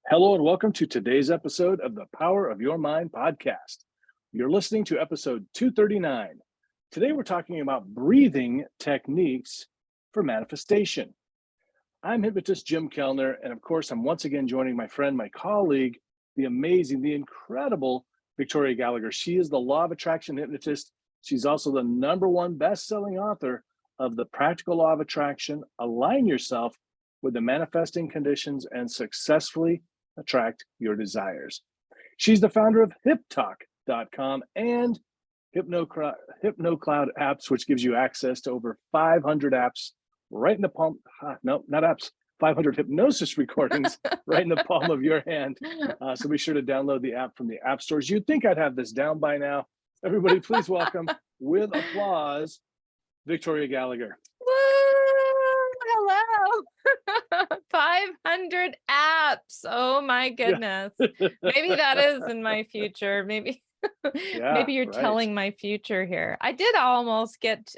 Hello and welcome to today's episode of the Power of Your Mind podcast. You're listening to episode 239. Today we're talking about breathing techniques for manifestation. I'm hypnotist Jim Kellner, and of course, I'm once again joining my friend, my colleague, the amazing, the incredible Victoria Gallagher. She is the Law of Attraction hypnotist. She's also the #1 best-selling author of The Practical Law of Attraction, Align Yourself with the Manifesting Conditions and Successfully Attract Your Desires. She's the founder of HipTalk.com and HypnoCloud apps, which gives you access to over 500 apps right in the palm. No, not apps. 500 hypnosis recordings right in the palm of your hand. So be sure to download the app from the app stores. You'd think I'd have this down by now. Everybody, please welcome, with applause, Victoria Gallagher. Hello. 500 apps. Oh my goodness. Maybe that is in my future. Maybe maybe you're telling my future here. I did almost get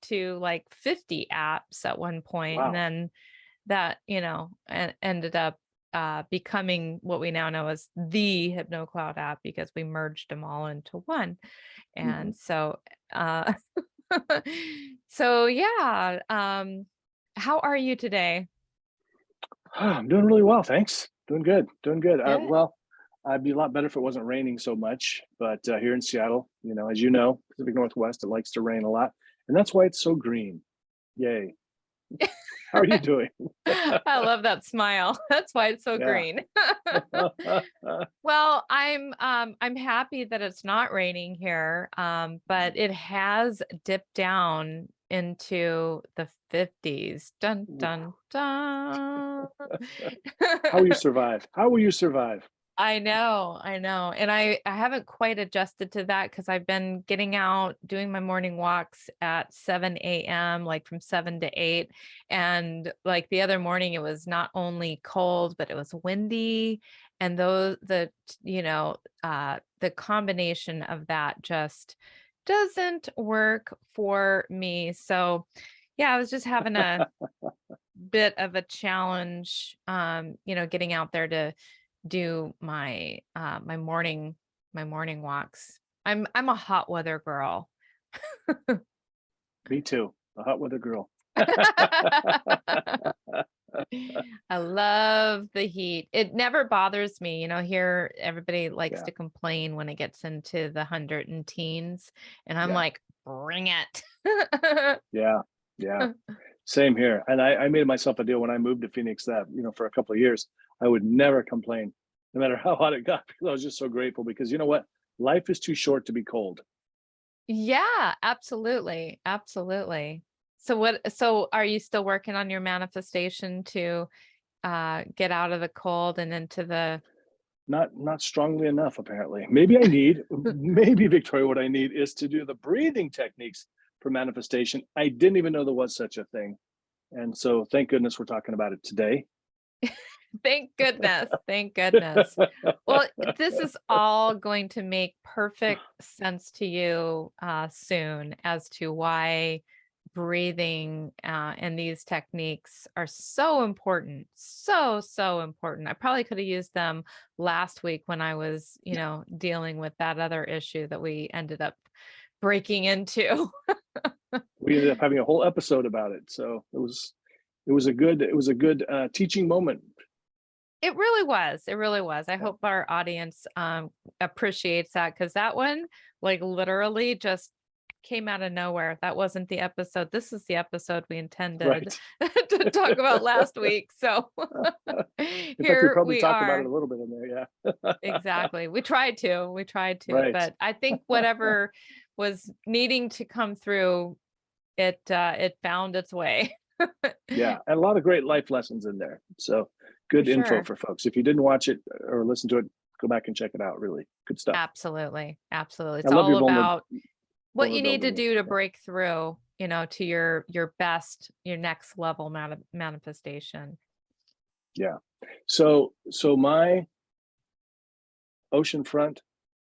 to like 50 apps at one point, and then that, ended up becoming what we now know as the HypnoCloud app because we merged them all into one. And so yeah. How are you today? I'm doing really well, thanks. Doing good. Well, I'd be a lot better if it wasn't raining so much, but here in Seattle, as you know, Pacific Northwest, it likes to rain a lot, and that's why it's so green. Yay. How are you doing? I love that smile. That's why it's so green. Well, I'm happy that it's not raining here, but it has dipped down into the 50s. Dun dun dun. How will you survive? How will you survive? I know. And I haven't quite adjusted to that because I've been getting out, doing my morning walks at 7 a.m., like from 7 to 8. And like the other morning, it was not only cold, but it was windy. And the combination of that just doesn't work for me. So yeah, I was just having a bit of a challenge, getting out there to do my my morning walks. I'm a hot weather girl. Me too, a hot weather girl. I love the heat. It never bothers me. Here everybody likes to complain when it gets into the 100 and teens, and I'm like, bring it. Yeah. Same here. And I made myself a deal when I moved to Phoenix that, for a couple of years, I would never complain, no matter how hot it got, because I was just so grateful because you know what? Life is too short to be cold. Yeah, absolutely. So are you still working on your manifestation to get out of the cold and into the Not strongly enough, apparently. Maybe Victoria, what I need is to do the breathing techniques for manifestation. I didn't even know there was such a thing. And so thank goodness we're talking about it today. Thank goodness. Well, this is all going to make perfect sense to you soon as to why breathing and these techniques are so important. So important. I probably could have used them last week when I was, dealing with that other issue that we ended up breaking into. We ended up having a whole episode about it. So it was a good teaching moment. It really was. I hope our audience appreciates that, because that one, like, literally just came out of nowhere. That wasn't the episode. This is the episode we intended to talk about last week. So here probably we talked are. about it a little bit in there. Yeah. Exactly. We tried to, Right. but I think whatever was needing to come through, it found its way. Yeah, and a lot of great life lessons in there. So good info for folks. If you didn't watch it or listen to it, go back and check it out. Really good stuff. Absolutely. It's I love all about what you need to vulnerability. do to break through, to your best, your next level manifestation. Yeah. So my oceanfront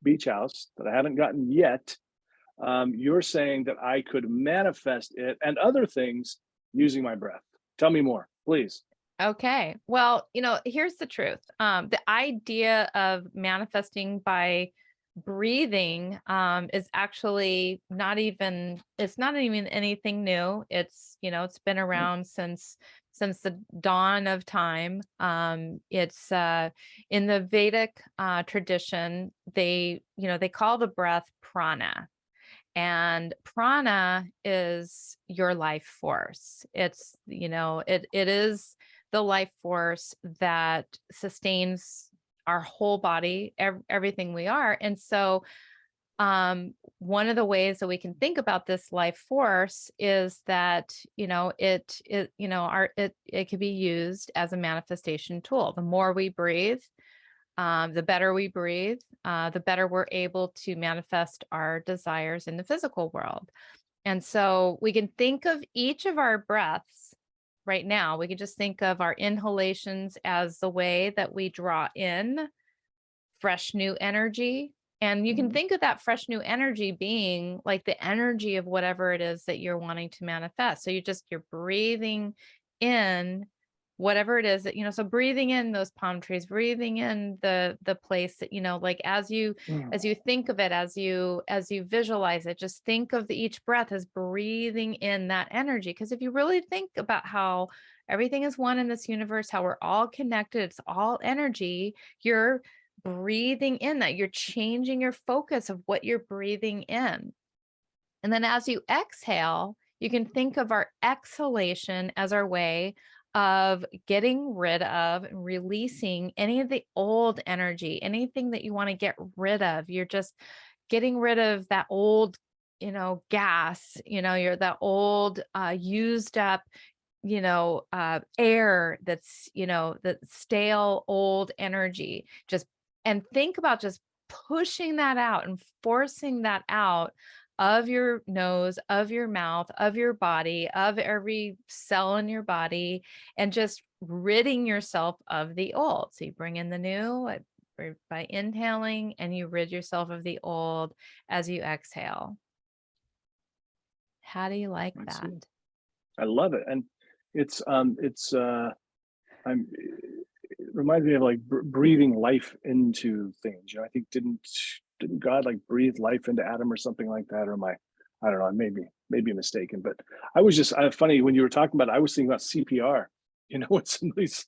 beach house that I haven't gotten yet, you're saying that I could manifest it and other things using my breath. Tell me more, please. Okay. Well, here's the truth. The idea of manifesting by breathing is actually it's not even anything new. It's been Mm, around since the dawn of time. It's in the Vedic tradition, they call the breath prana. And prana is your life force. It is the life force that sustains our whole body, everything we are. And so one of the ways that we can think about this life force is that it can be used as a manifestation tool. The more we breathe, the better we breathe, the better we're able to manifest our desires in the physical world. And so we can think of each of our breaths right now. We can just think of our inhalations as the way that we draw in fresh new energy. And you can mhm. think of that fresh new energy being like the energy of whatever it is that you're wanting to manifest. So you're breathing in whatever it is so breathing in those palm trees, breathing in the place that, like Mm, as you think of it, as you visualize it, just think of each breath as breathing in that energy. Because if you really think about how everything is one in this universe, how we're all connected, it's all energy, you're breathing in that. You're changing your focus of what you're breathing in. And then as you exhale, you can think of our exhalation as our way of getting rid of and releasing any of the old energy, anything that you want to get rid of. You're just getting rid of that old, gas, you're that old, used up, air that stale old energy. And think about just pushing that out and forcing that out of your nose, of your mouth, of your body, of every cell in your body, and just ridding yourself of the old. So you bring in the new by inhaling, and you rid yourself of the old as you exhale. How do you like I that? see. I love it, and it's I'm it reminds me of like breathing life into things. I think didn't God like breathe life into Adam or something like that? Or am I don't know, maybe mistaken. But I was just funny when you were talking about it, I was thinking about CPR. When somebody's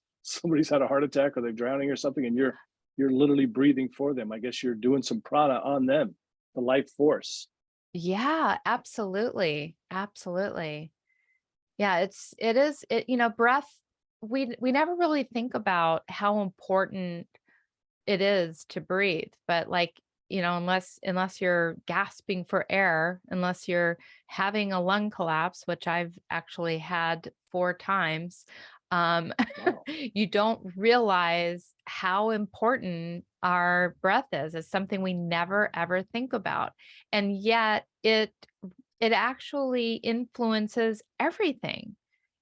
had a heart attack or they're drowning or something, and you're literally breathing for them. I guess you're doing some prana on them, the life force. Yeah, absolutely. Absolutely. Yeah, breath, we never really think about how important it is to breathe, but like, unless you're gasping for air, unless you're having a lung collapse, which I've actually had 4 times, um, Wow. you don't realize how important our breath is. It's something we never ever think about. And yet it actually influences everything.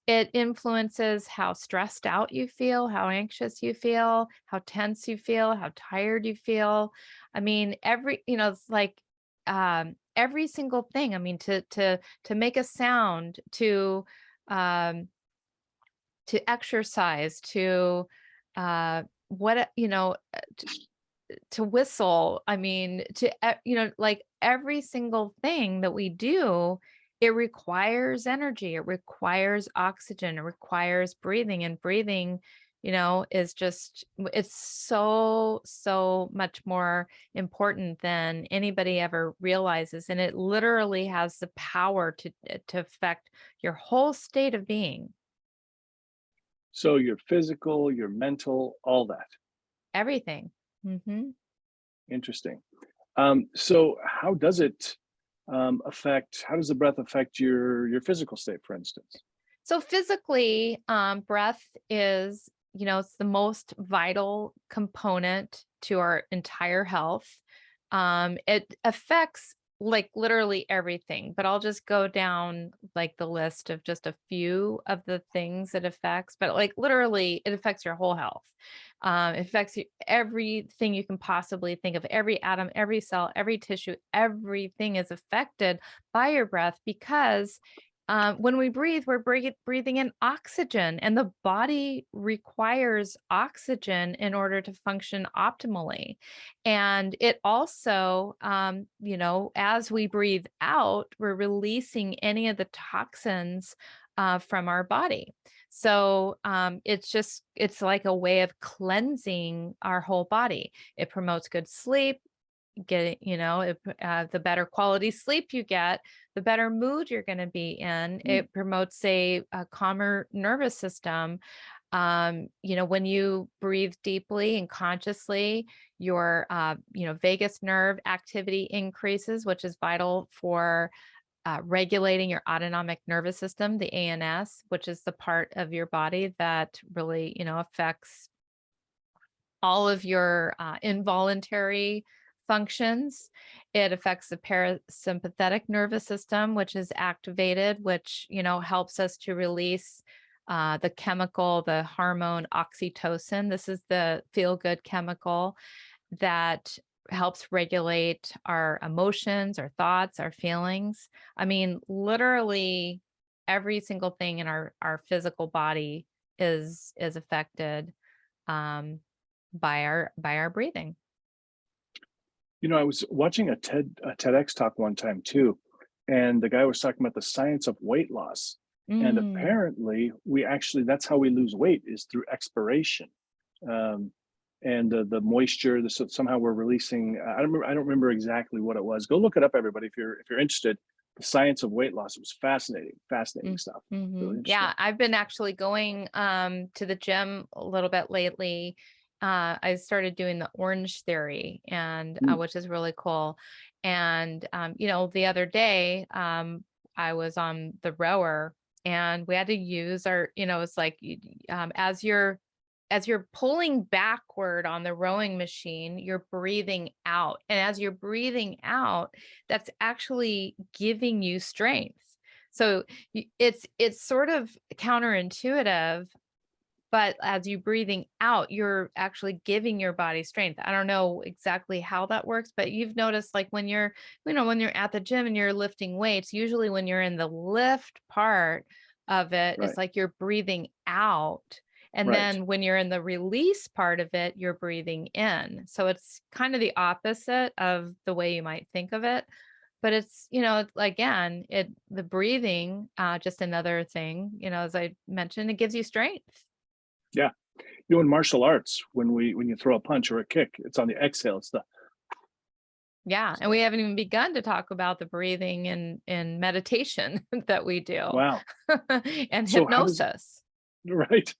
It influences how stressed out you feel, how anxious you feel, how tense you feel, how tired you feel. I mean, it's like every single thing. I mean, to make a sound, um, to exercise, to what to whistle. I mean, like every single thing that we do, it requires energy, it requires oxygen, it requires breathing. And breathing, it's so much more important than anybody ever realizes. And it literally has the power to affect your whole state of being, So your physical, your mental, all that. everything. Interesting. So how does the breath affect your physical state, for instance? So physically, breath is, it's the most vital component to our entire health. It affects like literally everything, but I'll just go down like the list of just a few of the things it affects, but like literally it affects your whole health. It affects everything you can possibly think of, every atom, every cell, every tissue, everything is affected by your breath because When we breathe, we're breathing in oxygen, and the body requires oxygen in order to function optimally. And it also, as we breathe out, we're releasing any of the toxins from our body. So it's like a way of cleansing our whole body. It promotes good sleep. The better quality sleep you get, the better mood you're going to be in. Mm, It promotes a calmer nervous system. When you breathe deeply and consciously, your vagus nerve activity increases, which is vital for regulating your autonomic nervous system, the ANS, which is the part of your body that really affects all of your involuntary functions. It affects the parasympathetic nervous system, which is activated, which, helps us to release the hormone oxytocin. This is the feel good chemical that helps regulate our emotions, our thoughts, our feelings. I mean, literally every single thing in our physical body is affected. Um, by our breathing. I was watching a TEDx talk one time too, and the guy was talking about the science of weight loss. And Mm, apparently, we actually that's how we lose weight is through expiration. Um, and the moisture, so somehow we're releasing. I don't remember exactly what it was. Go look it up, everybody, if you're interested. The science of weight loss. It was fascinating stuff. Really interesting. yeah, I've been actually going to the gym a little bit lately. I started doing the Orange Theory, and Mm, which is really cool. And the other day, I was on the rower, and we had to use our, it's like as you're pulling backward on the rowing machine, you're breathing out. And as you're breathing out, that's actually giving you strength. So it's sort of counterintuitive, but as you breathing out, you're actually giving your body strength. I don't know exactly how that works, but you've noticed like when you're at the gym and you're lifting weights, usually when you're in the lift part of it, it's right, like you're breathing out. And right. then when you're in the release part of it, you're breathing in. So it's kind of the opposite of the way you might think of it. But again, the breathing, just another thing, as I mentioned, it gives you strength. Yeah. In martial arts, when you throw a punch or a kick, it's on the exhale. It's the Yeah, and we so haven't even begun to talk about the breathing and meditation that we do, wow. and So how does hypnosis. right?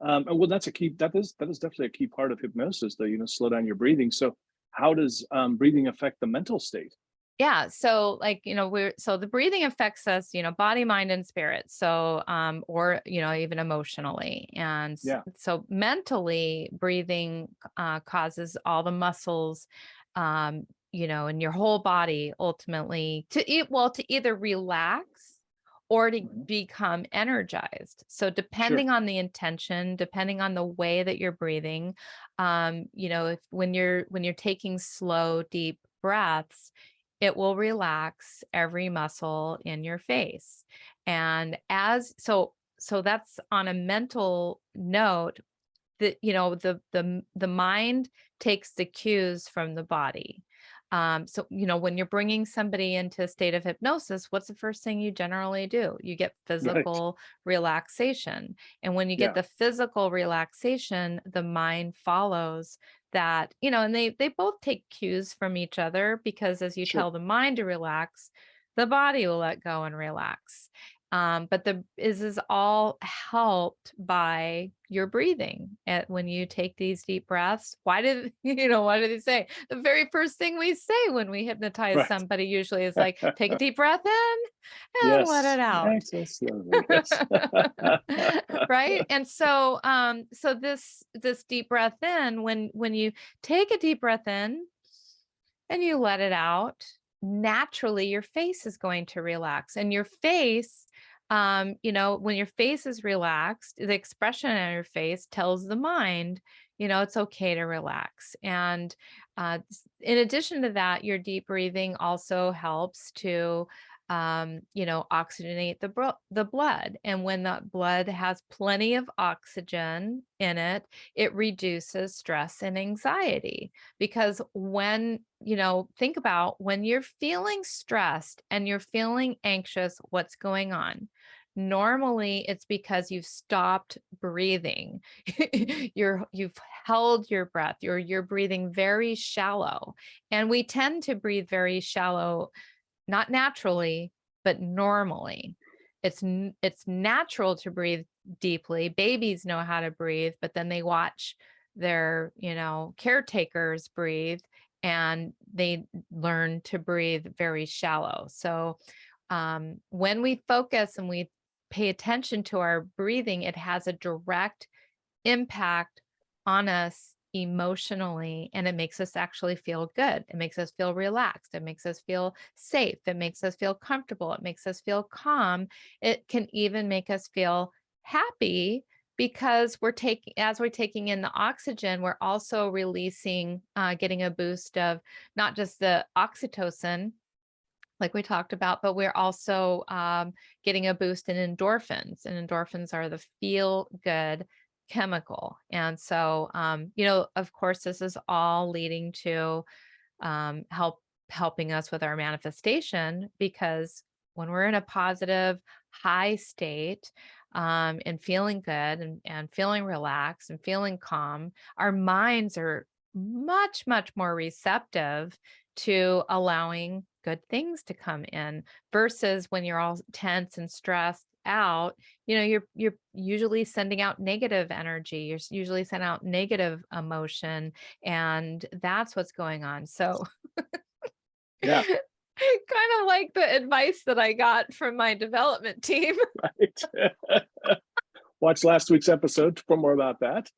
And well, that is definitely a key part of hypnosis, though. Slow down your breathing. So how does breathing affect the mental state? Yeah, so like, the breathing affects us, body, mind, and spirit. So or even emotionally. And Yeah. so mentally, breathing causes all the muscles in your whole body ultimately to either relax or to Mhm. become energized. So Sure. depending on the intention, depending on the way that you're breathing, if when you're taking slow, deep breaths, it will relax every muscle in your face. And so that's on a mental note that the mind takes the cues from the body. So when you're bringing somebody into a state of hypnosis, what's the first thing you generally do? You get Right. physical relaxation. And when you get Yeah. the physical relaxation, the mind follows that, and they both take cues from each other, because as you Sure. tell the mind to relax, the body will let go and relax. But this is all helped by your breathing. When you take these deep breaths, why do they say the very first thing we say when we hypnotize Right. somebody usually is like, take a deep breath in and let Yes. it out. Exhale slowly. Yes. Right. And so this deep breath in, when you take a deep breath in and you let it out, naturally your face is going to relax. And your face, when your face is relaxed, the expression on your face tells the mind, it's okay to relax. And in addition to that, your deep breathing also helps to oxygenate the blood. And when the blood has plenty of oxygen in it, it reduces stress and anxiety. Because think about when you're feeling stressed and you're feeling anxious, what's going on? Normally, it's because you've stopped breathing. You've held your breath. You're breathing very shallow. And we tend to breathe very shallow, not naturally, but normally. It's natural to breathe deeply. Babies know how to breathe, but then they watch their, caretakers breathe, and they learn to breathe very shallow. So when we focus and we pay attention to our breathing, it has a direct impact on us emotionally, and it makes us actually feel good. It makes us feel relaxed. It makes us feel safe. It makes us feel comfortable. It makes us feel calm. It can even make us feel happy because as we're taking in the oxygen, we're also releasing, getting a boost of not just the oxytocin, like we talked about, but we're also getting a boost in endorphins, and endorphins are the feel good chemical. And so, of course, this is all leading to helping us with our manifestation, because when we're in a positive, high state, and feeling good, and feeling relaxed and feeling calm, our minds are much, much more receptive to allowing good things to come in, versus when you're all tense and stressed out. You're usually sending out negative energy. You're usually sending out negative emotion, and that's what's going on. So Yeah. kind of like the advice that I got from my development team. Right. Watch last week's episode for more about that.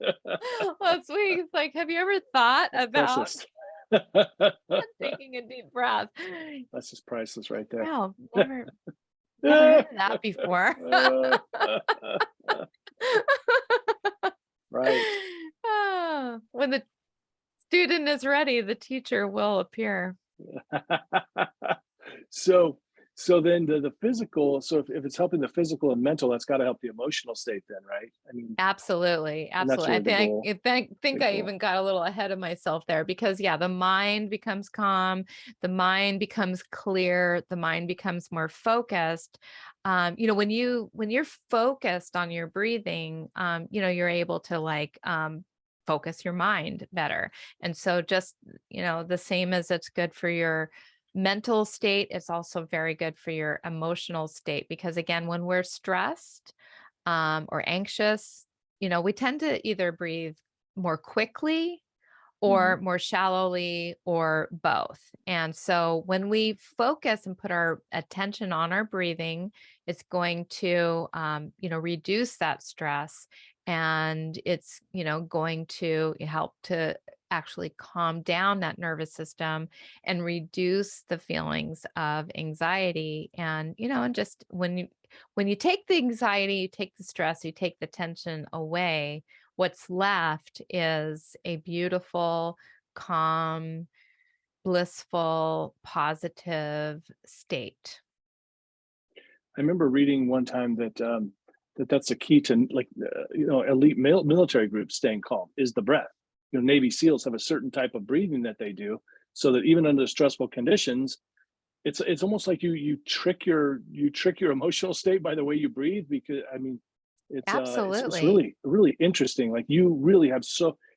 Last week. It's like, have you ever thought That's about priceless. taking a deep breath? That's just priceless right there. Wow, never heard of that before. Right. When the student is ready, the teacher will appear. So then the physical, so if it's helping the physical and mental, that's got to help the emotional state then, right? I mean, Absolutely, and that's absolutely. really the goal. I think Big I goal. even got a little ahead of myself there, because yeah, the mind becomes calm, the mind becomes clear, the mind becomes more focused. When you're focused on your breathing, you're able to focus your mind better. And so just, the same as it's good for your mental state, it's also very good for your emotional state, because again, when we're stressed, or anxious, we tend to either breathe more quickly Mhm. or more shallowly, or both. And so when we focus and put our attention on our breathing, it's going to, reduce that stress, and it's, going to help to actually calm down that nervous system and reduce the feelings of anxiety. And, and just when you take the anxiety, you take the stress, you take the tension away, what's left is a beautiful, calm, blissful, positive state. I remember reading one time that that's a key to elite military groups staying calm is the breath. Navy SEALs have a certain type of breathing that they do, so that even under stressful conditions, it's almost like you trick your emotional state by the way you breathe. Because I mean, it's Absolutely. really really interesting. Like you really have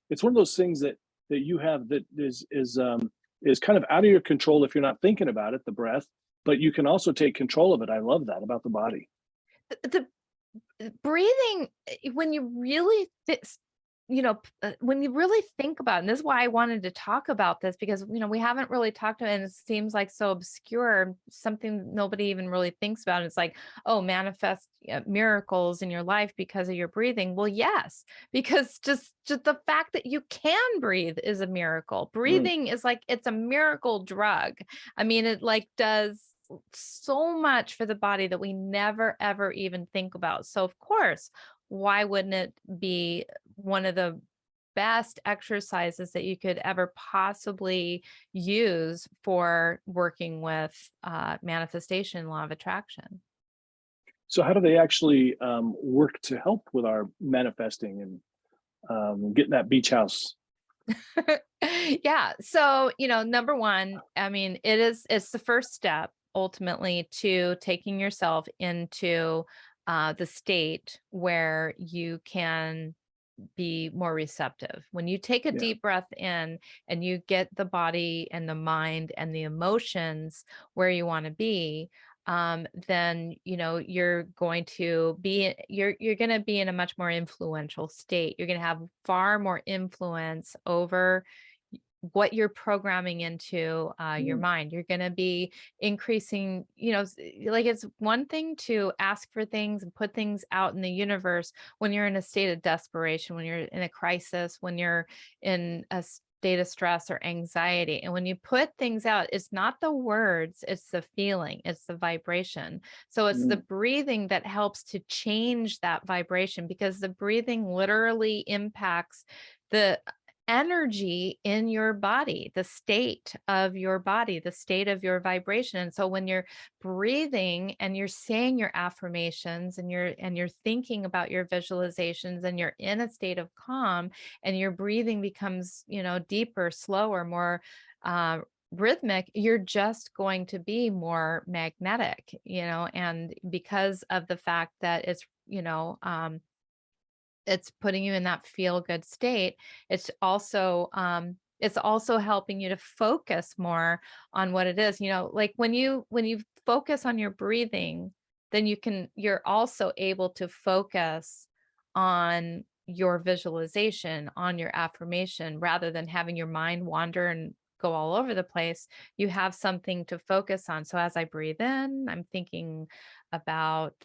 it's one of those things that you have that is kind of out of your control if you're not thinking about it, the breath, but you can also take control of it. I love that about the body. The breathing, when you really when you really think about it, and this is why I wanted to talk about this, because we haven't really talked about it, and it seems like so obscure, something nobody even really thinks about. It's like, oh, manifest miracles in your life because of your breathing. Well, yes, because just the fact that you can breathe is a miracle. Mm. Breathing is like, it's a miracle drug. I mean, it like does so much for the body that we never ever even think about. So of course, why wouldn't it be one of the best exercises that you could ever possibly use for working with manifestation, law of attraction. So how do they actually work to help with our manifesting and getting that beach house? Yeah. So, number one, I mean, it's the first step ultimately to taking yourself into the state where you can be more receptive. When you take a Yeah. deep breath in and you get the body and the mind and the emotions where you want to be, then you're going to be you're going to be in a much more influential state. You're going to have far more influence over what you're programming into your Mm, mind. You're going to be increasing, like it's one thing to ask for things and put things out in the universe when you're in a state of desperation, when you're in a crisis, when you're in a state of stress or anxiety. And when you put things out, it's not the words, it's the feeling, it's the vibration. So it's the mm, breathing that helps to change that vibration, because the breathing literally impacts the energy in your body, the state of your body, the state of your vibration. And so when you're breathing and you're saying your affirmations and you're thinking about your visualizations and you're in a state of calm, and your breathing becomes, deeper, slower, more uh rhythmic, you're just going to be more magnetic, and because of the fact that it's putting you in that feel good state. It's also helping you to focus more on what it is. Like when you focus on your breathing, then you're also able to focus on your visualization, on your affirmation, rather than having your mind wander and go all over the place. You have something to focus on. So as I breathe in, I'm thinking about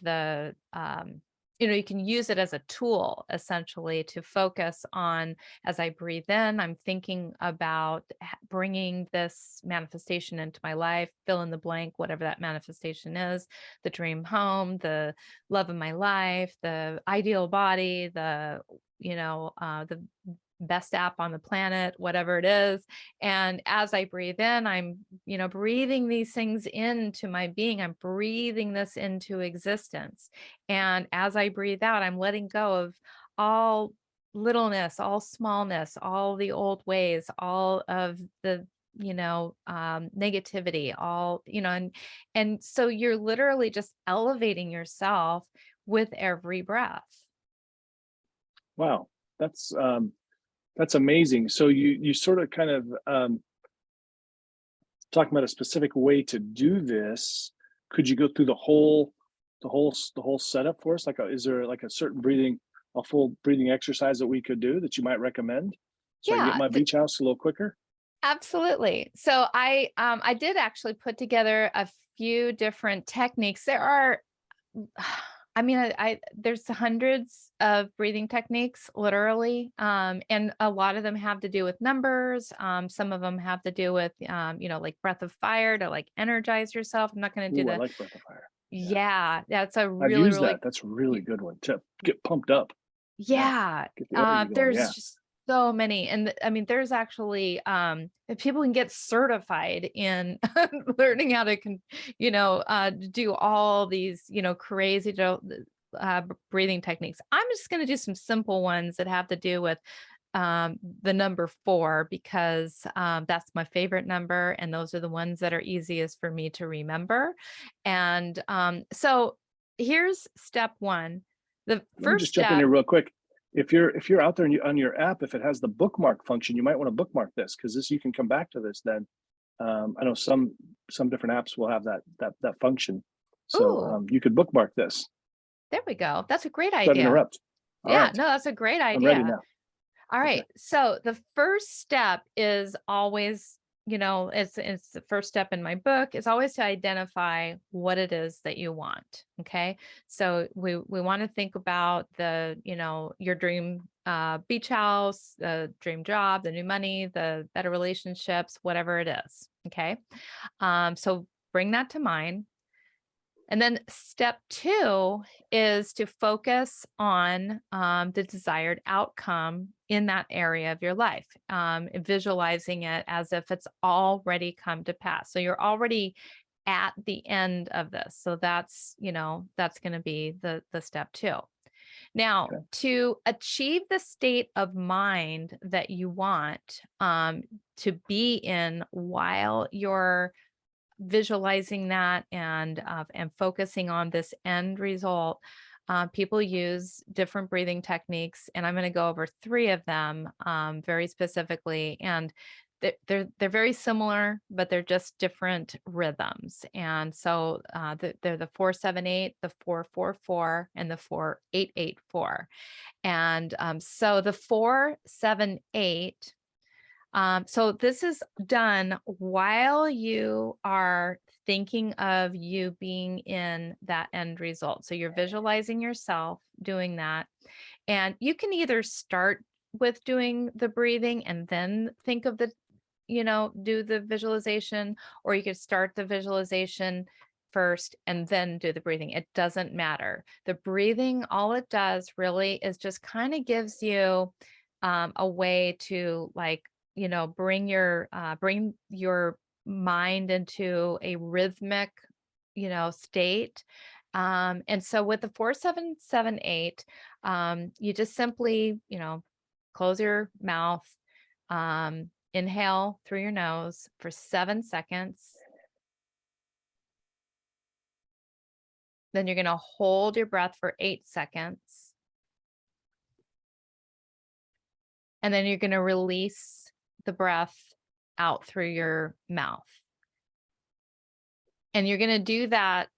you can use it as a tool essentially to focus on. As I breathe in, I'm thinking about bringing this manifestation into my life, fill in the blank, whatever that manifestation is: the dream home, the love of my life, the ideal body, the best app on the planet, whatever it is. And as I breathe in, I'm, breathing these things into my being. I'm breathing this into existence. And as I breathe out, I'm letting go of all littleness, all smallness, all the old ways, all of the negativity, all, and so you're literally just elevating yourself with every breath. wow, that's that's amazing. So you sort of kind of talking about a specific way to do this. Could you go through the whole setup for us? Like, is there like a certain a full breathing exercise that we could do that you might recommend, so I can get Yeah, my beach house a little quicker? absolutely. So I did actually put together a few different techniques. There are I mean, there's hundreds of breathing techniques, literally, and a lot of them have to do with numbers. Some of them have to do with, like breath of fire to like energize yourself. I'm not going to do Ooh, I the, like Breath of Fire. Yeah, yeah, that's a I've really, used that. really, That's a really y- good one to get pumped up. Yeah, yeah. get the energy going. There's Yeah. just so many, and I mean, there's actually people can get certified in learning how to, do all these, crazy breathing techniques. I'm just going to do some simple ones that have to do with the number 4, because that's my favorite number, and those are the ones that are easiest for me to remember. And so here's step 1. The Let me first just jump in step. here real quick. If you're out there and on your app, if it has the bookmark function, you might want to bookmark this, because this you can come back to this then. I know some different apps will have that function, so Ooh, you could bookmark this. there we go. That's a great Don't idea. interrupt. All Yeah, right, no, that's a great I'm ready idea. now. All Okay. right. So the first step is always, it's the first step in my book, is always to identify what it is that you want. Okay. So we want to think about your dream beach house, the dream job, the new money, the better relationships, whatever it is. Okay. So bring that to mind. And then step 2 is to focus on the desired outcome in that area of your life, visualizing it as if it's already come to pass. So you're already at the end of this. So that's, that's going to be the step 2. Now, Okay. to achieve the state of mind that you want to be in while you're visualizing that and focusing on this end result, people use different breathing techniques, and I'm going to go over 3 of them very specifically. And they're very similar, but they're just different rhythms. And so they're the 4-7-8, the 4-4-4, and the 4-8-8-4. And so the 4-7-8. So this is done while you are thinking of you being in that end result. So you're visualizing yourself doing that. And you can either start with doing the breathing and then think of do the visualization, or you could start the visualization first and then do the breathing. It doesn't matter. The breathing, all it does really is just kind of gives you a way to bring your mind into a rhythmic, state. And so with the 4-7-7-8, you just simply, close your mouth, inhale through your nose for 7 seconds. Then you're going to hold your breath for 8 seconds. And then you're going to release the breath out through your mouth. And you're going to do that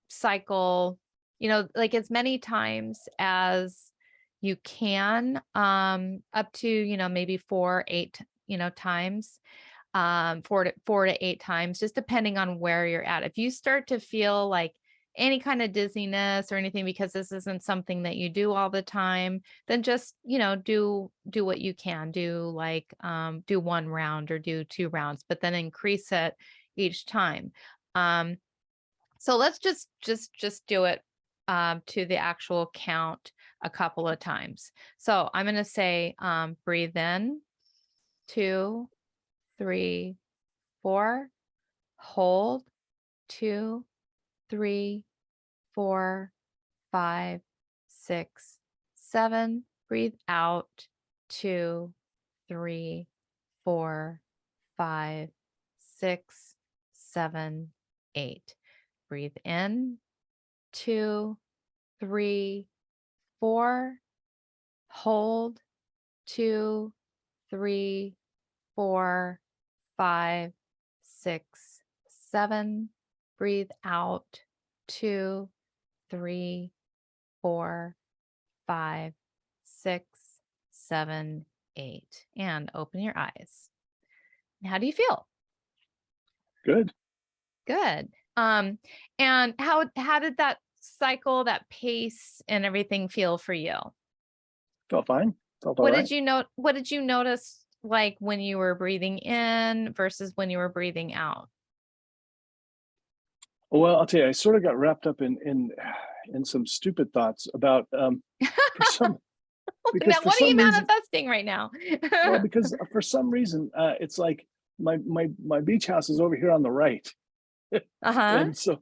cycle, like as many times as you can, up to, maybe 4-8, times, 4 to 8 times, just depending on where you're at. If you start to feel like any kind of dizziness or anything, because this isn't something that you do all the time, then just, do what you can do, like, do 1 round or do 2 rounds, but then increase it each time. So let's just do it to the actual count a couple of times. So I'm going to say, breathe in, 2, 3, 4, hold, 2, 3, 4, 5, 6, 7, breathe out, 2, 3, 4, 5, 6, 7, 8. Breathe in, 2, 3, 4, hold, 2, 3, 4, 5, 6, 7, breathe out, 2, 3, 4, 5, 6, 7, 8, and open your eyes. How do you feel? Good. Good. And how did that cycle, that pace and everything feel for you? Felt fine. Felt all right. What did you notice, like when you were breathing in versus when you were breathing out? Well, I'll tell you, I sort of got wrapped up in some stupid thoughts about for some because Now, for what are you some reason, manifesting right now? well, because for some reason, it's like my beach house is over here on the right, Uh-huh. and so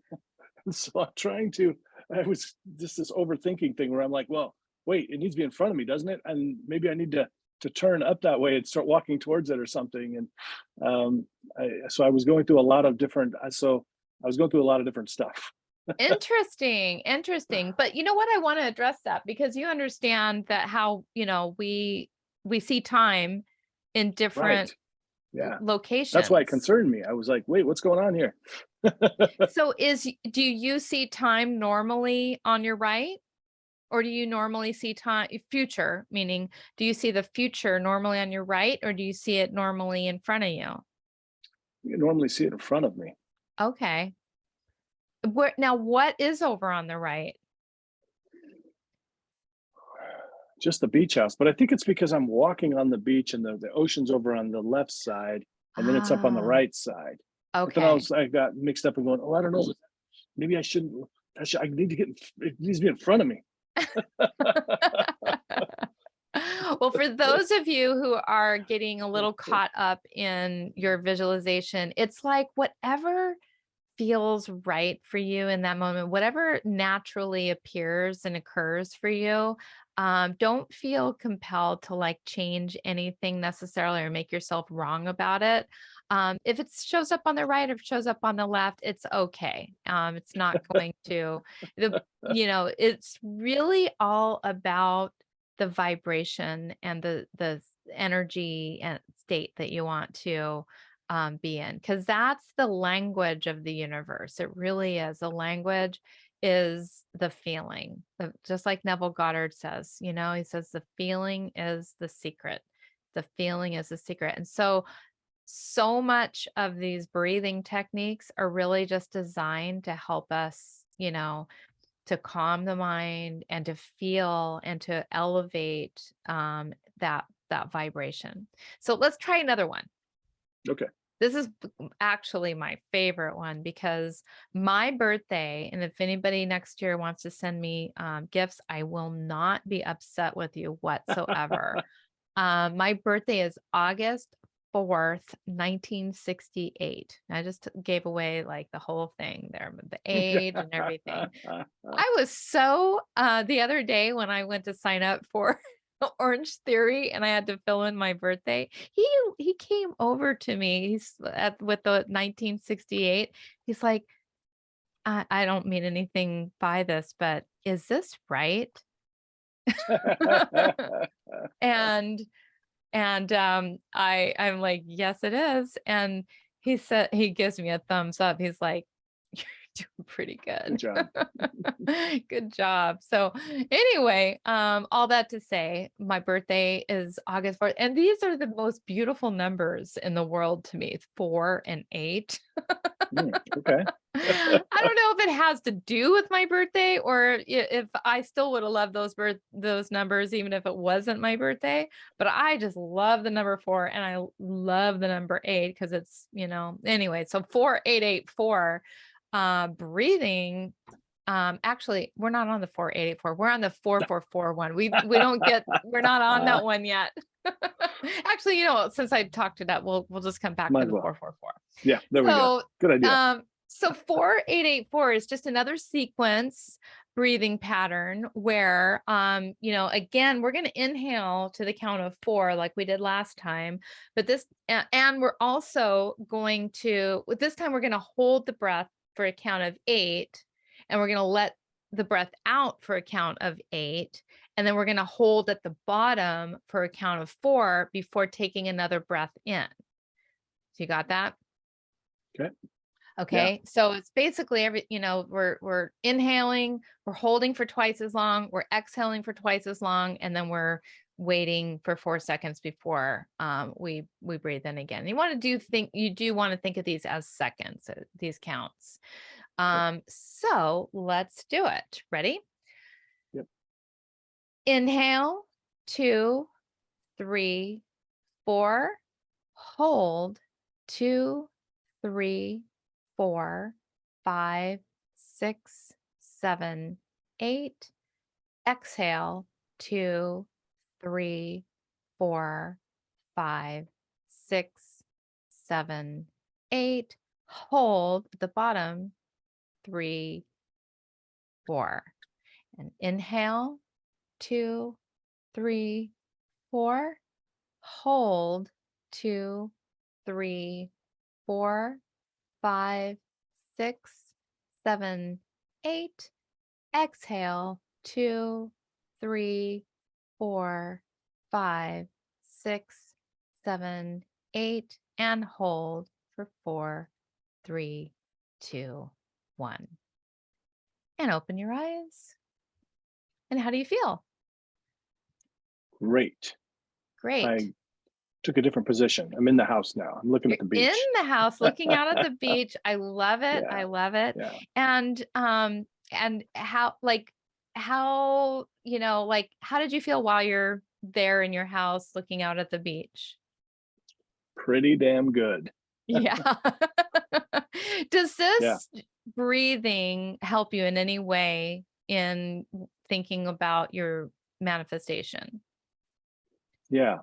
I'm trying to. I was just this overthinking thing where I'm like, well, wait, it needs to be in front of me, doesn't it? And maybe I need to turn up that way and start walking towards it or something. And so I was going through a lot of different. So I was going through a lot of different stuff. Interesting. But you know what? I want to address that because you understand that how, we see time in Right. different Yeah. That's why it locations. concerned me. I was like, wait, what's going on here? So do you see time normally on your right? Or do you normally see time future, meaning do you see the future normally on your right, or do you see it normally in front of you? You normally see it in front of me. Okay. Now what is over on the right? Just the beach house, but I think it's because I'm walking on the beach and the ocean's over on the left side, and then it's up on the Ah, right side. But then okay. I got mixed up and going, oh, I don't know. maybe I shouldn't. I need to get. It needs to be in front of me. Well, for those of you who are getting a little caught up in your visualization, it's like whatever feels right for you in that moment, whatever naturally appears and occurs for you. Don't feel compelled to like change anything necessarily or make yourself wrong about it. If it shows up on the right or shows up on the left, it's okay. It's not going to it's really all about the vibration and the energy and state that you want to be in, because that's the language of the universe. It really is. The language is the feeling. Just like Neville Goddard says, he says the feeling is the secret. The feeling is the secret. And so much of these breathing techniques are really just designed to help us, to calm the mind and to feel and to elevate that vibration. So let's try another one. Okay. This is actually my favorite one because my birthday, and if anybody next year wants to send me gifts, I will not be upset with you whatsoever. My birthday is August 4th, 1968. I just gave away like the whole thing there, the age and everything. I was so the other day when I went to sign up for Orange Theory and I had to fill in my birthday, he came over to me with the 1968. He's like, I don't mean anything by this, but is this right? And I'm like, yes, it is. And he gives me a thumbs up. He's like, you're doing pretty good. Good job. Good job. So anyway, all that to say, my birthday is August 4th. And these are the most beautiful numbers in the world to me, 4 and 8. Okay. I don't know if it has to do with my birthday or if I still would have loved those numbers, even if it wasn't my birthday, but I just love the number 4 and I love the number 8 because it's, anyway, so 4884, breathing. Actually, we're not on the 4884. We're on the 444 one. We're not on that one yet. Actually, since I talked it up, we'll just come back to the 444. Yeah, there we go. Good idea. So 4884 is just another sequence breathing pattern where, again, we're going to inhale to the count of 4 like we did last time, but and we're also going to, this time we're going to hold the breath for a count of 8, and we're going to let the breath out for a count of 8. And then we're going to hold at the bottom for a count of 4 before taking another breath in. So you got that? Okay. Okay. Yeah. So it's basically we're inhaling, we're holding for twice as long, we're exhaling for twice as long, and then we're waiting for 4 seconds before we breathe in again. You do want to think of these as seconds, these counts. So let's do it. Ready? Yep. Inhale, 2, 3, 4. Hold, 2, 3, 4, 5, 6, 7, 8. Exhale, 2, 3, 4, 5, 6, 7, 8. Hold at the bottom, 3, 4. And inhale, 2, 3, 4. Hold, 2, 3, 4, 5, 6, 7, 8. Exhale, 2, 3, 4, 5, 6, 7, 8. And hold for 4, 3, 2, 1. And open your eyes. And how do you feel? Great. Great. I took a different position. I'm in the house now. I'm looking at the beach. In the house, looking out at the beach. I love it. Yeah. I love it. Yeah. And how how did you feel while you're there in your house looking out at the beach? Pretty damn good. Yeah. Does breathing help you in any way in thinking about your manifestation? Yeah.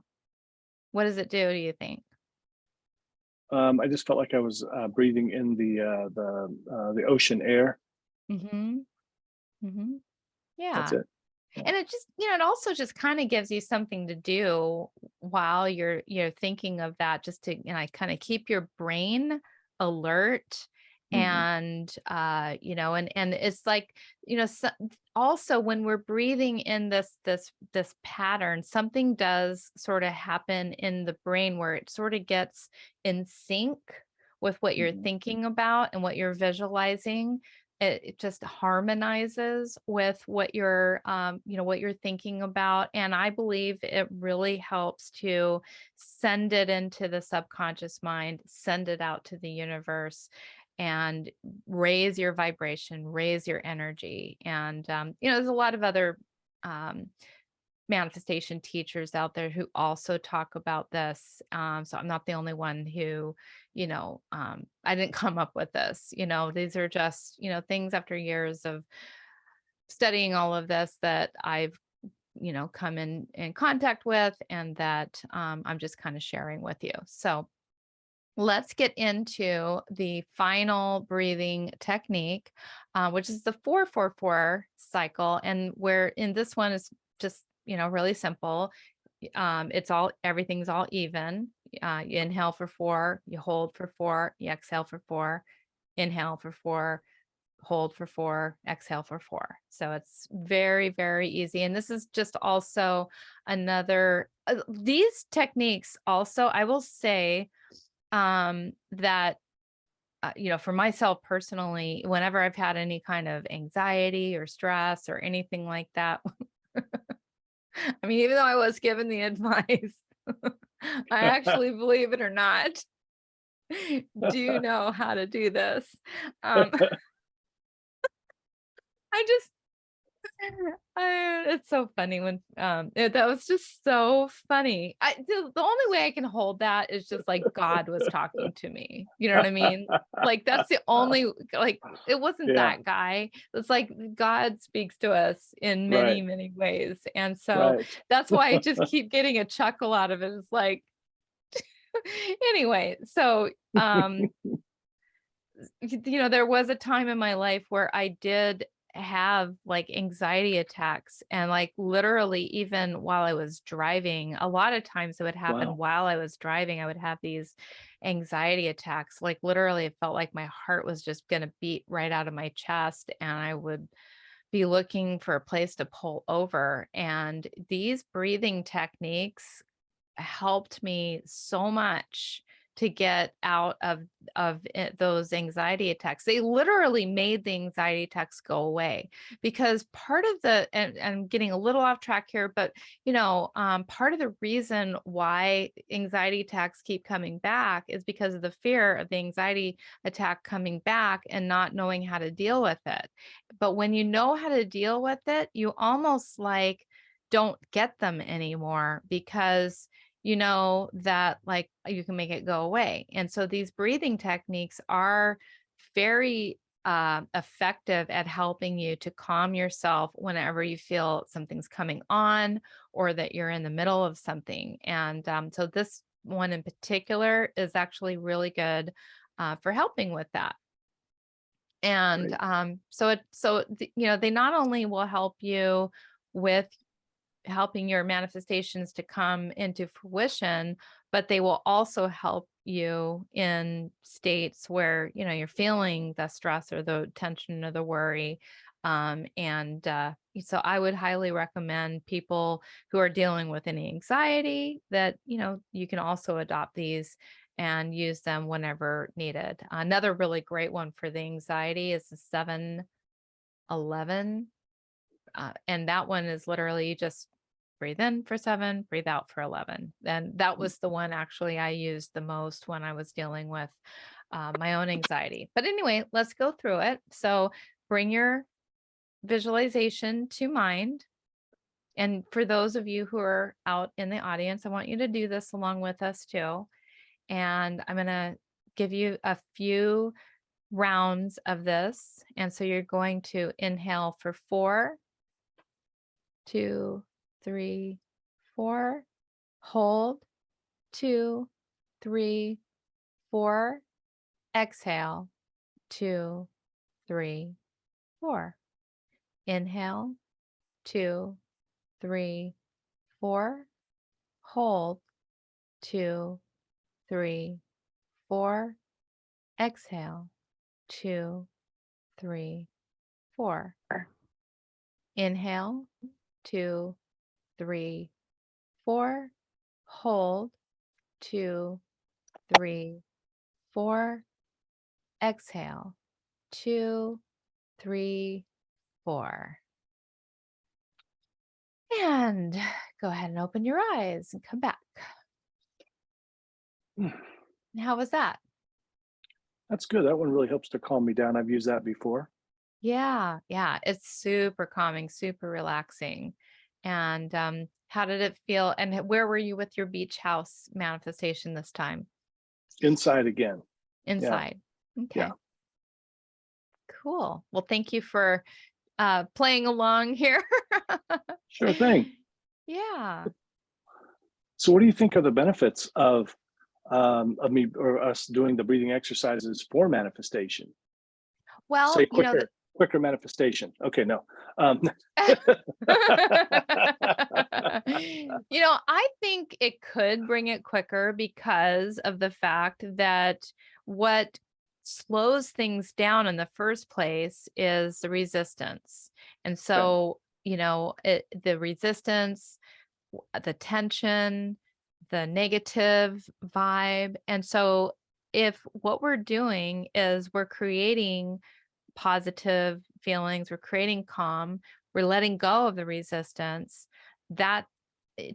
What does it do you think? I just felt like I was breathing in the ocean air. Mhm. Mhm. That's Yeah. it. Yeah. And it just, it also just kind of gives you something to do while you're thinking of that, just to, kind of keep your brain alert. Hmm. And and it's like, also when we're breathing in this pattern, something does sort of happen in the brain where it sort of gets in sync with what you're Hmm. thinking about and what you're visualizing. It just harmonizes with what what you're thinking about. And I believe it really helps to send it into the subconscious mind, send it out to the universe, and raise your vibration, raise your energy. And there's a lot of other um, manifestation teachers out there who also talk about this. So I'm not the only one who, I didn't come up with this. These are just, things after years of studying all of this that I've, come in contact with, and that I'm just kind of sharing with you. So let's get into the final breathing technique, which is the 4-4-4 cycle. And where in this one is just, really simple. Everything's all even. You inhale for 4, you hold for 4, you exhale for 4, inhale for 4, hold for 4, exhale for 4. So it's very, very easy. And this is just also another, these techniques also, I will say, that for myself personally, whenever I've had any kind of anxiety or stress or anything like that, I mean, even though I was given the advice, I actually, believe it or not, do know how to do this. um I just it's so funny when that was just so funny. The only way I can hold that is just like God was talking to me. You know what I mean? Like that's the only, like, it wasn't Yeah. that guy. It's like God speaks to us in many, Right. many ways. And so Right. that's why I just keep getting a chuckle out of it. It's like anyway, so there was a time in my life where I did have like anxiety attacks, and like literally even while I was driving, a lot of times it would happen Wow. while I was driving. I would have these anxiety attacks. Like literally it felt like my heart was just going to beat right out of my chest, and I would be looking for a place to pull over. And these breathing techniques helped me so much to get out of those anxiety attacks. They literally made the anxiety attacks go away, because part of and I'm getting a little off track here, but part of the reason why anxiety attacks keep coming back is because of the fear of the anxiety attack coming back and not knowing how to deal with it. But when you know how to deal with it, you almost like don't get them anymore, because you know that like you can make it go away. And so these breathing techniques are very effective at helping you to calm yourself whenever you feel something's coming on, or that you're in the middle of something. And so this one in particular is actually really good for helping with that. And Great. they not only will help you with helping your manifestations to come into fruition, but they will also help you in states where, you're feeling the stress or the tension or the worry. So I would highly recommend people who are dealing with any anxiety that, you can also adopt these and use them whenever needed. Another really great one for the anxiety is the 7-11. And that one is literally just breathe in for 7, breathe out for 11. And that was the one actually I used the most when I was dealing with my own anxiety. But anyway, let's go through it. So bring your visualization to mind. And for those of you who are out in the audience, I want you to do this along with us too. And I'm going to give you a few rounds of this. And so you're going to inhale for 4, 2, 3, 4. Hold, 2, 3, 4. Exhale, 2, 3, 4. Inhale, 2, 3, 4. Hold, 2, 3, 4. Exhale, 2, 3, 4. Inhale, 2, 3, 4. Hold, 2, 3, 4. Exhale, 2, 3, 4. And go ahead and open your eyes and come back. Hmm. How was that? That's good. That one really helps to calm me down. I've used that before. Yeah, yeah, it's super calming, super relaxing. And how did it feel? And where were you with your beach house manifestation this time? Inside again. Yeah. Inside. Yeah. Okay, cool. Well, thank you for playing along here. Sure thing. Yeah. So, what do you think are the benefits of me or us doing the breathing exercises for manifestation? Well, Say quicker manifestation. Okay, no. Um, I think it could bring it quicker because of the fact that what slows things down in the first place is the resistance. And okay. so, the resistance, the tension, the negative vibe. And so, if what we're doing is we're creating positive feelings, we're creating calm, we're letting go of the resistance, that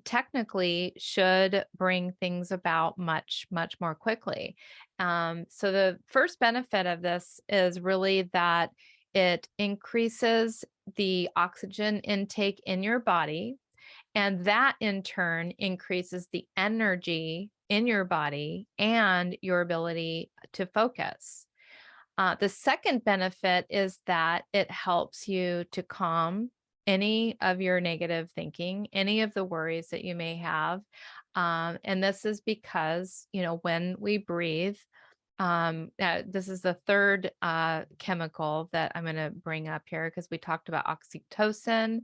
technically should bring things about much, much more quickly. So the first benefit of this is really that it increases the oxygen intake in your body, and that in turn increases the energy in your body and your ability to focus. The second benefit is that it helps you to calm any of your negative thinking, any of the worries that you may have. And this is because, when we breathe, this is the third chemical that I'm going to bring up here because we talked about oxytocin,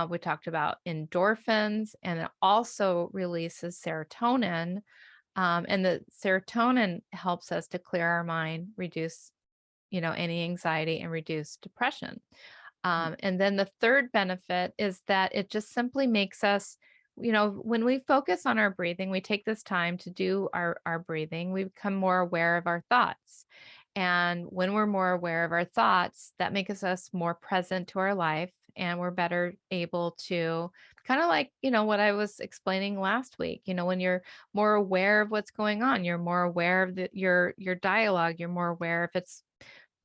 we talked about endorphins, and it also releases serotonin. And the serotonin helps us to clear our mind, reduce any anxiety and reduce depression. And then the third benefit is that it just simply makes us, when we focus on our breathing, we take this time to do our breathing, we become more aware of our thoughts. And when we're more aware of our thoughts, that makes us more present to our life. And we're better able to kind of like, what I was explaining last week, when you're more aware of what's going on, you're more aware of your dialogue, you're more aware if it's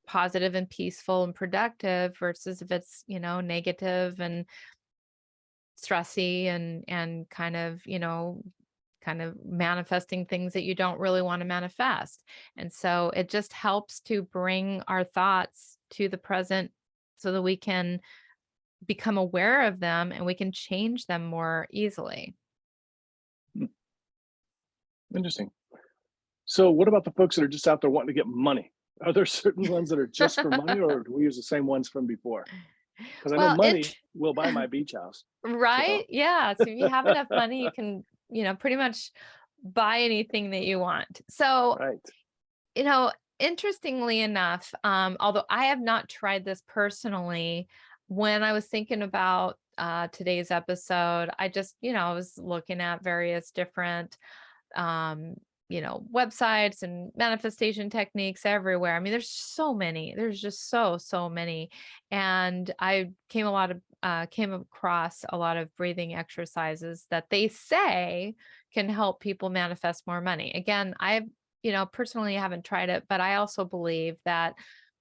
positive and peaceful and productive versus if it's negative and stressy and kind of manifesting things that you don't really want to manifest. And so it just helps to bring our thoughts to the present so that we can become aware of them and we can change them more easily. Hmm, interesting. So, what about the folks that are just out there wanting to get money? Are there certain ones that are just for money, or do we use the same ones from before? Because I know Well, money will buy my beach house. right? So, Yeah. So if you have enough money, you can, pretty much buy anything that you want. So, right. you know, interestingly enough, although I have not tried this personally, when I was thinking about today's episode, I just, I was looking at various different um, websites and manifestation techniques everywhere. I mean, there's so many. There's just so many. And I came across a lot of breathing exercises that they say can help people manifest more money. Again, I've personally haven't tried it, but I also believe that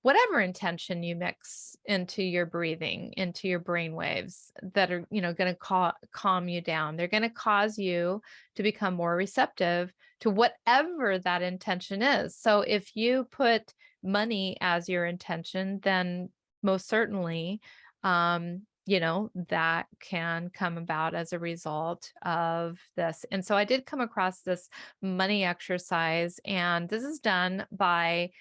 whatever intention you mix into your breathing, into your brain waves that are, going to calm you down. They're going to cause you to become more receptive to whatever that intention is. So if you put money as your intention, then most certainly, that can come about as a result of this. And so I did come across this money exercise, and this is done by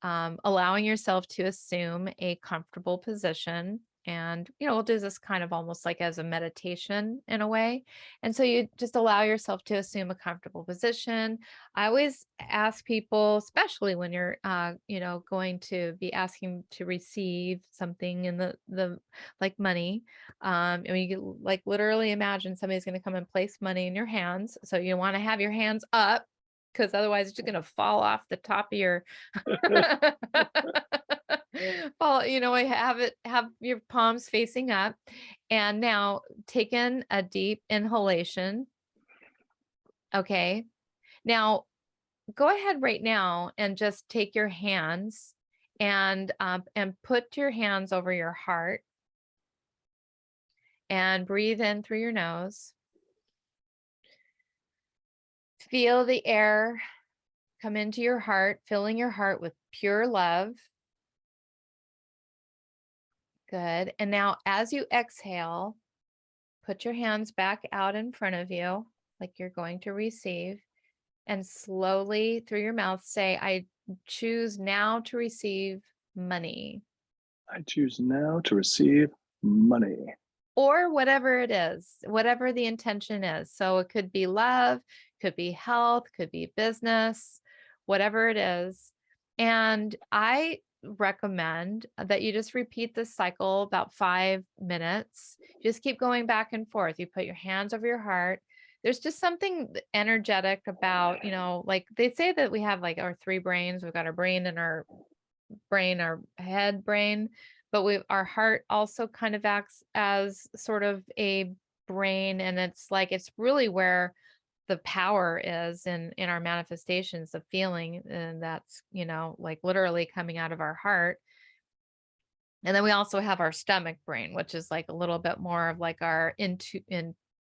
allowing yourself to assume a comfortable position. And, we'll do this kind of almost like as a meditation in a way. And so you just allow yourself to assume a comfortable position. I always ask people, especially when you're, going to be asking to receive something in the like money. And you like literally imagine somebody's going to come and place money in your hands. So you want to have your hands up because otherwise it's just going to fall off the top of your well, I have your palms facing up. And now take in a deep inhalation. Okay. Now go ahead right now and just take your hands and put your hands over your heart and breathe in through your nose. Feel the air come into your heart, filling your heart with pure love. Good. And now as you exhale, put your hands back out in front of you like you're going to receive, and slowly through your mouth say, I choose now to receive money. I choose now to receive money. Or whatever it is, whatever the intention is. So it could be love, could be health, could be business, whatever it is. And I recommend that you just repeat this cycle about 5 minutes. Just keep going back and forth. You put your hands over your heart. There's just something energetic about, like they say that we have like our 3 brains. We've got our brain and our head brain, but our heart also kind of acts as sort of a brain. And it's really where the power is in our manifestations, the feeling, and that's, like literally coming out of our heart. And then we also have our stomach brain, which is like a little bit more of like our intuition.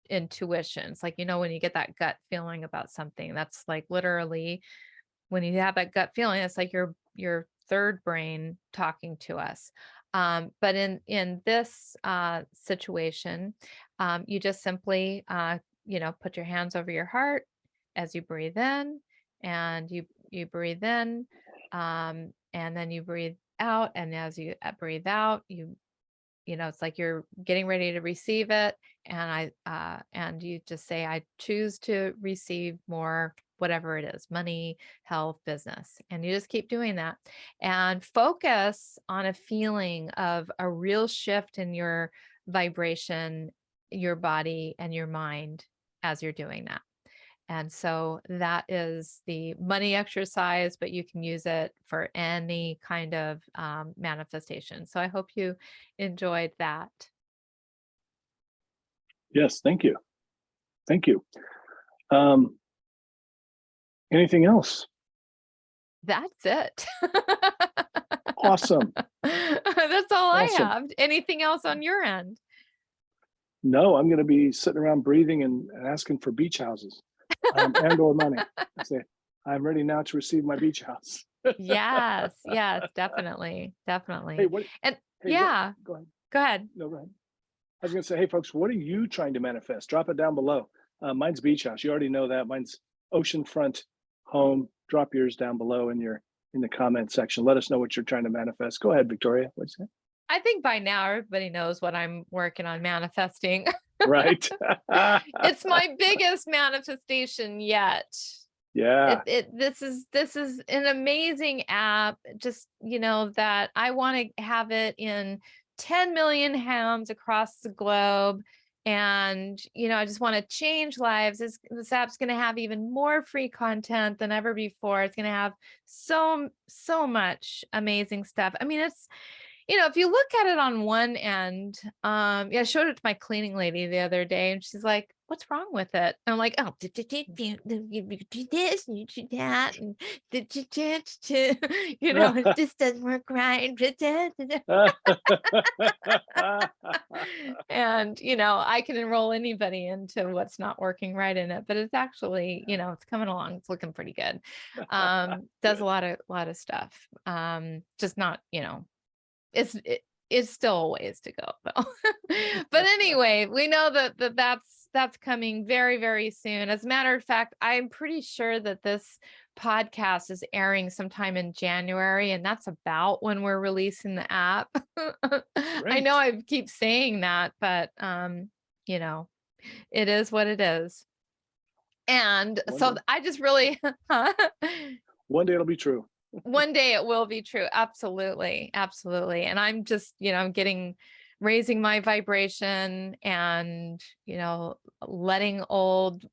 It's like, when you get that gut feeling about something, that's like literally when you have that gut feeling, it's like your third brain talking to us. But in this situation, you just simply put your hands over your heart as you breathe in, and you breathe in, and then you breathe out, and as you breathe out, it's like you're getting ready to receive it. And you just say, I choose to receive more, whatever it is, money, health, business. And you just keep doing that and focus on a feeling of a real shift in your vibration, your body, and your mind as you're doing that. And so that is the money exercise, but you can use it for any kind of manifestation. So I hope you enjoyed that. Yes, thank you. Thank you. Anything else? That's it. Awesome. That's all I Awesome. have. Anything else on your end? No, I'm going to be sitting around breathing and asking for beach houses and or money. I say, I'm ready now to receive my beach house. Yes, definitely. Hey, what? And Hey, yeah, go ahead. go ahead. No, go ahead. I was going to say, hey, folks, what are you trying to manifest? Drop it down below. Mine's beach house. You already know that. Mine's oceanfront home. Drop yours down below in the comment section. Let us know what you're trying to manifest. Go ahead, Victoria. What's that? I think by now everybody knows what I'm working on manifesting. Right. It's my biggest manifestation yet. Yeah. This is an amazing app. Just, that I want to have it in 10 million hands across the globe. And, I just want to change lives. This app's going to have even more free content than ever before. It's going to have so much amazing stuff. I mean, if you look at it on one end, yeah, I showed it to my cleaning lady the other day and she's like, what's wrong with it? And I'm like, oh, you do this and you do that. And it just doesn't work right. And, I can enroll anybody into what's not working right in it, but it's actually, it's coming along. It's looking pretty good. Does a Good. lot of stuff. Just not, it's it's still a ways to go though. But anyway, we know that's coming very, very soon. As a matter of fact, I'm pretty sure that this podcast is airing sometime in January, and that's about when we're releasing the app. I know Great. I keep saying that, but you know, it is what it is. And One so day, I just really one day it'll be true. one day it will be true. Absolutely. Absolutely. And I'm just, raising my vibration and, letting old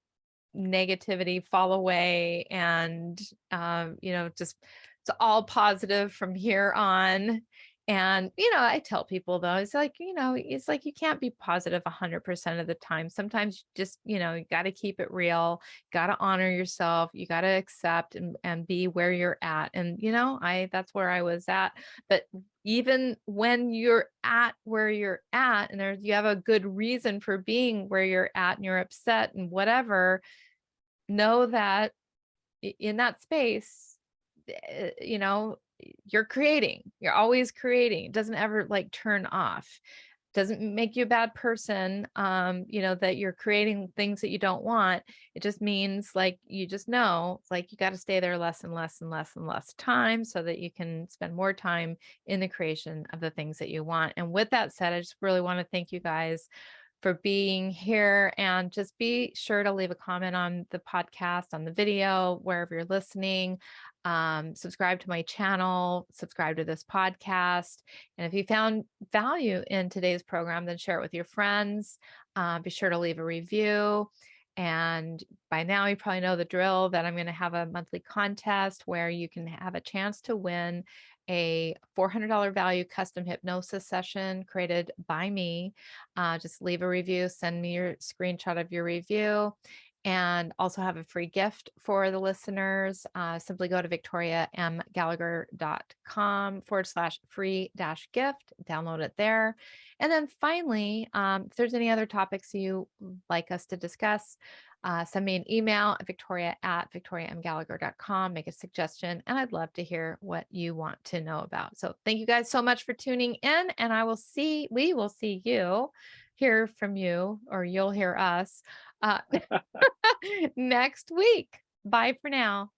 negativity fall away and, just it's all positive from here on. And, I tell people though, it's like you can't be positive 100% of the time. Sometimes you just, you got to keep it real, got to honor yourself, you got to accept and be where you're at. And, that's where I was at. But even when you're at where you're at and you have a good reason for being where you're at and you're upset and whatever, know that in that space, you're creating, you're always creating. It doesn't ever like turn off. Doesn't make you a bad person, that you're creating things that you don't want. It just means like you just know it's like you got to stay there less and less and less and less time so that you can spend more time in the creation of the things that you want. And with that said, I just really want to thank you guys for being here, and just be sure to leave a comment on the podcast, on the video, wherever you're listening. Subscribe to my channel, subscribe to this podcast. And if you found value in today's program, then share it with your friends. Be sure to leave a review. And by now, you probably know the drill that I'm going to have a monthly contest where you can have a chance to win a $400 value custom hypnosis session created by me. Just leave a review, send me your screenshot of your review, and also have a free gift for the listeners. Simply go to victoriamgallagher.com/free-gift, download it there. And then finally, if there's any other topics you like us to discuss, send me an email at victoriamgallagher.com, make a suggestion, and I'd love to hear what you want to know about. So thank you guys so much for tuning in, and we will see you, hear from you, or you'll hear us next week. Bye for now.